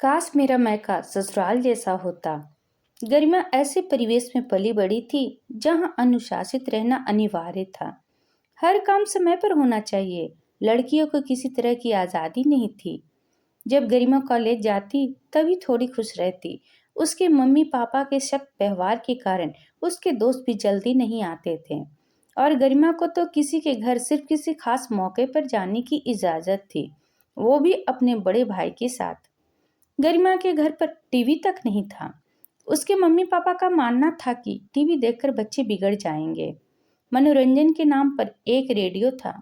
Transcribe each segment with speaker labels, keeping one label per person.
Speaker 1: काश मेरा मायका ससुराल जैसा होता। गरिमा ऐसे परिवेश में पली बड़ी थी जहां अनुशासित रहना अनिवार्य था। हर काम समय पर होना चाहिए। लड़कियों को किसी तरह की आज़ादी नहीं थी। जब गरिमा कॉलेज जाती तभी थोड़ी खुश रहती। उसके मम्मी पापा के सख्त व्यवहार के कारण उसके दोस्त भी जल्दी नहीं आते थे और गरिमा को तो किसी के घर सिर्फ किसी खास मौके पर जाने की इजाज़त थी, वो भी अपने बड़े भाई के साथ। गरिमा के घर पर टीवी तक नहीं था। उसके मम्मी पापा का मानना था कि टीवी देखकर बच्चे बिगड़ जाएंगे। मनोरंजन के नाम पर एक रेडियो था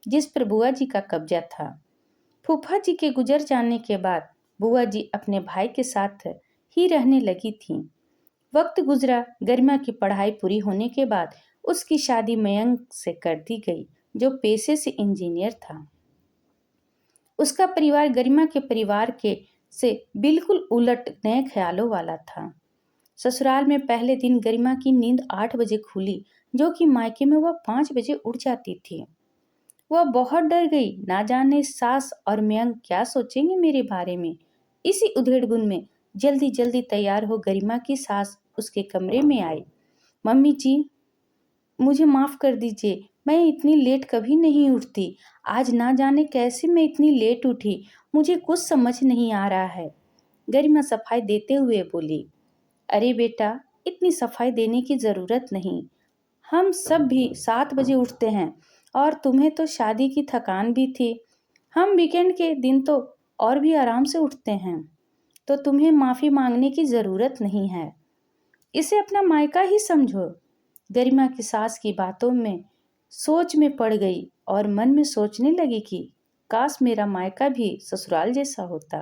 Speaker 1: जिस पर बुआ जी का कब्जा था। फूफा जी के गुजर जाने के बाद बुआ जी अपने भाई के साथ ही रहने लगी थीं। वक्त गुजरा, गरिमा की पढ़ाई पूरी होने के बाद उसकी शादी मयंक से कर दी गई जो पेशे से इंजीनियर था। उसका परिवार गरिमा के परिवार के से बिल्कुल उलट नए ख्यालों वाला था। ससुराल में पहले दिन गरिमा की नींद 8 बजे खुली, जो कि मायके में वह 5 बजे उठ जाती थी। वह बहुत डर गई, ना जाने सास और मयंक क्या सोचेंगे मेरे बारे में। इसी उधेड़बुन में जल्दी जल्दी तैयार हो गरिमा की सास उसके कमरे में आई। मम्मी जी, मुझे माफ कर दीजिए, मैं इतनी लेट कभी नहीं उठती। आज ना जाने कैसे मैं इतनी लेट उठी, मुझे कुछ समझ नहीं आ रहा है। गरिमा सफाई देते हुए बोली। अरे बेटा, इतनी सफाई देने की जरूरत नहीं। हम सब भी 7 बजे उठते हैं और तुम्हें तो शादी की थकान भी थी। हम वीकेंड के दिन तो और भी आराम से उठते हैं, तो तुम्हें माफी मांगने की जरूरत नहीं है। इसे अपना मायका ही समझो। गरिमा की सास की बातों में सोच में पड़ गई और मन में सोचने लगी कि काश मेरा मायका भी ससुराल जैसा होता।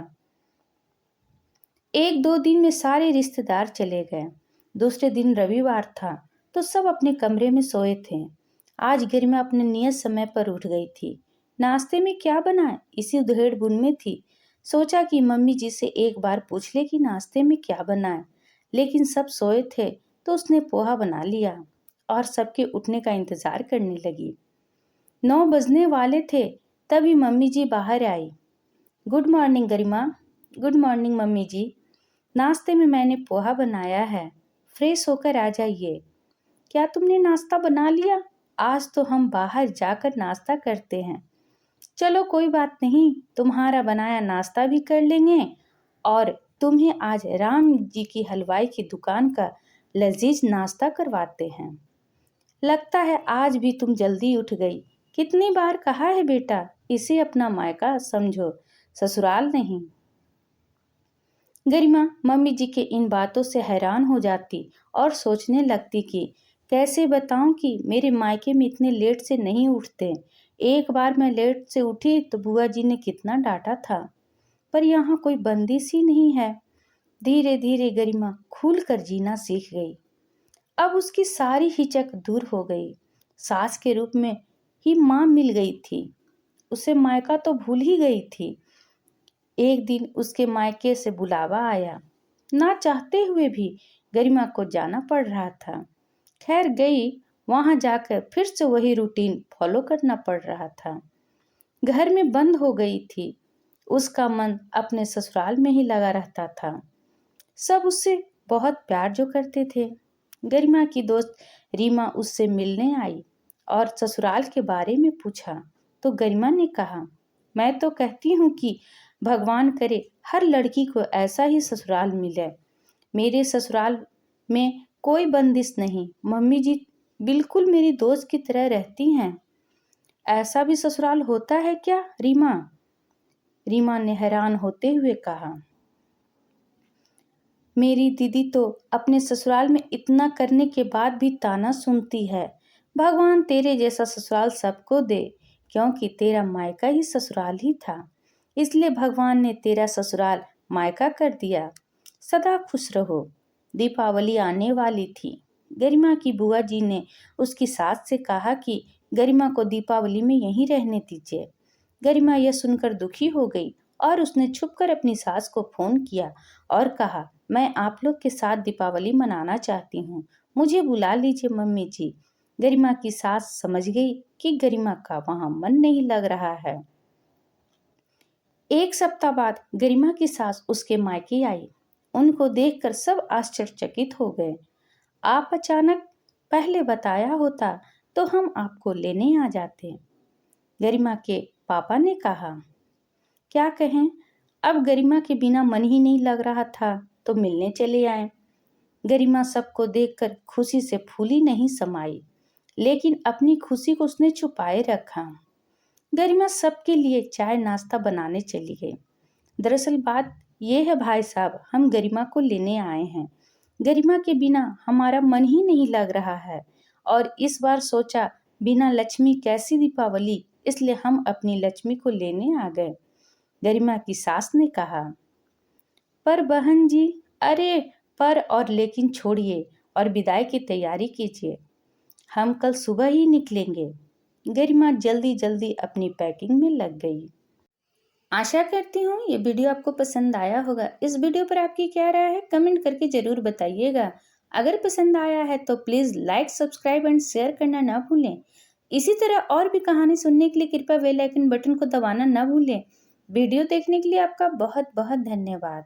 Speaker 1: 1-2 दिन में सारे रिश्तेदार चले गए। दूसरे दिन रविवार था तो सब अपने कमरे में सोए थे। आज गरिमा अपने नियत समय पर उठ गई थी। नाश्ते में क्या बनाए, इसी उधेड़-बुन में थी। सोचा कि मम्मी जी से एक बार पूछ ले कि नाश्ते में क्या बनाए, लेकिन सब सोए थे तो उसने पोहा बना लिया और सबके उठने का इंतजार करने लगी। 9 बजने वाले थे तभी मम्मी जी बाहर आई। गुड मॉर्निंग गरिमा। गुड मॉर्निंग मम्मी जी। नाश्ते में मैंने पोहा बनाया है, फ्रेश होकर आ जाइए। क्या तुमने नाश्ता बना लिया? आज तो हम बाहर जाकर नाश्ता करते हैं। चलो कोई बात नहीं, तुम्हारा बनाया नाश्ता भी कर लेंगे और तुम्हें आज राम जी की हलवाई की दुकान का लजीज नाश्ता करवाते हैं। लगता है आज भी तुम जल्दी उठ गई। कितनी बार कहा है बेटा, इसे अपना मायका समझो, ससुराल नहीं। गरिमा मम्मी जी के इन बातों से हैरान हो जाती और सोचने लगती कि कैसे बताऊं कि मेरे मायके में इतने लेट से नहीं उठते। एक बार मैं लेट से उठी तो बुआ जी ने कितना डांटा था, पर यहाँ कोई बंदिश ही नहीं है। धीरे धीरे गरिमा खुल कर जीना सीख गई। अब उसकी सारी हिचक दूर हो गई। सास के रूप में ही माँ मिल गई थी। उसे मायका तो भूल ही गई थी। एक दिन उसके मायके से बुलावा आया। ना चाहते हुए भी गरिमा को जाना पड़ रहा था। खैर गई, वहां जाकर फिर से वही रूटीन फॉलो करना पड़ रहा था। घर में बंद हो गई थी। उसका मन अपने ससुराल में ही लगा रहता था। सब उससे बहुत प्यार जो करते थे। गरिमा की दोस्त रीमा उससे मिलने आई और ससुराल के बारे में पूछा तो गरिमा ने कहा, मैं तो कहती हूँ कि भगवान करे हर लड़की को ऐसा ही ससुराल मिले। मेरे ससुराल में कोई बंदिश नहीं। मम्मी जी बिल्कुल मेरी दोस्त की तरह रहती हैं। ऐसा भी ससुराल होता है क्या रीमा? रीमा ने हैरान होते हुए कहा। मेरी दीदी तो अपने ससुराल में इतना करने के बाद भी ताना सुनती है। भगवान तेरे जैसा ससुराल सबको दे, क्योंकि तेरा मायका ही ससुराल ही था, इसलिए भगवान ने तेरा ससुराल मायका कर दिया। सदा खुश रहो। दीपावली आने वाली थी। गरिमा की बुआ जी ने उसकी सास से कहा कि गरिमा को दीपावली में यहीं रहने दीजिए। गरिमा यह सुनकर दुखी हो गई और उसने छुपकर अपनी सास को फोन किया और कहा, मैं आप लोग के साथ दीपावली मनाना चाहती हूँ, मुझे बुला लीजिए मम्मी जी। गरिमा की सास समझ गई कि गरिमा का वहां मन नहीं लग रहा है। एक सप्ताह बाद गरिमा की सास उसके मायके आई। उनको देखकर सब आश्चर्यचकित हो गए। आप अचानक पहले बताया होता तो हम आपको लेने आ जाते, गरिमा के पापा ने कहा। क्या कहें, अब गरिमा के बिना मन ही नहीं लग रहा था तो मिलने चले आए। गरिमा सबको देखकर खुशी से फूली नहीं समाई, लेकिन अपनी खुशी को उसने छुपाए रखा। गरिमा सबके लिए चाय नाश्ता बनाने चली गई। दरअसल बात यह है भाई साहब, हम गरिमा को लेने आए हैं। गरिमा के बिना हमारा मन ही नहीं लग रहा है और इस बार सोचा बिना लक्ष्मी कैसी दीपावली, इसलिए हम अपनी लक्ष्मी को लेने आ गए, गरिमा की सास ने कहा। पर बहन जी, अरे पर और लेकिन छोड़िए और विदाई की तैयारी कीजिए, हम कल सुबह ही निकलेंगे। गरिमा जल्दी जल्दी अपनी पैकिंग में लग गई। आशा करती हूँ ये वीडियो आपको पसंद आया होगा। इस वीडियो पर आपकी क्या राय है कमेंट करके ज़रूर बताइएगा। अगर पसंद आया है तो please like subscribe and share करना ना भूलें। इसी तरह और भी कहानी सुनने के लिए कृपया बेल आइकन बटन को दबाना ना भूलें। वीडियो देखने के लिए आपका बहुत बहुत धन्यवाद।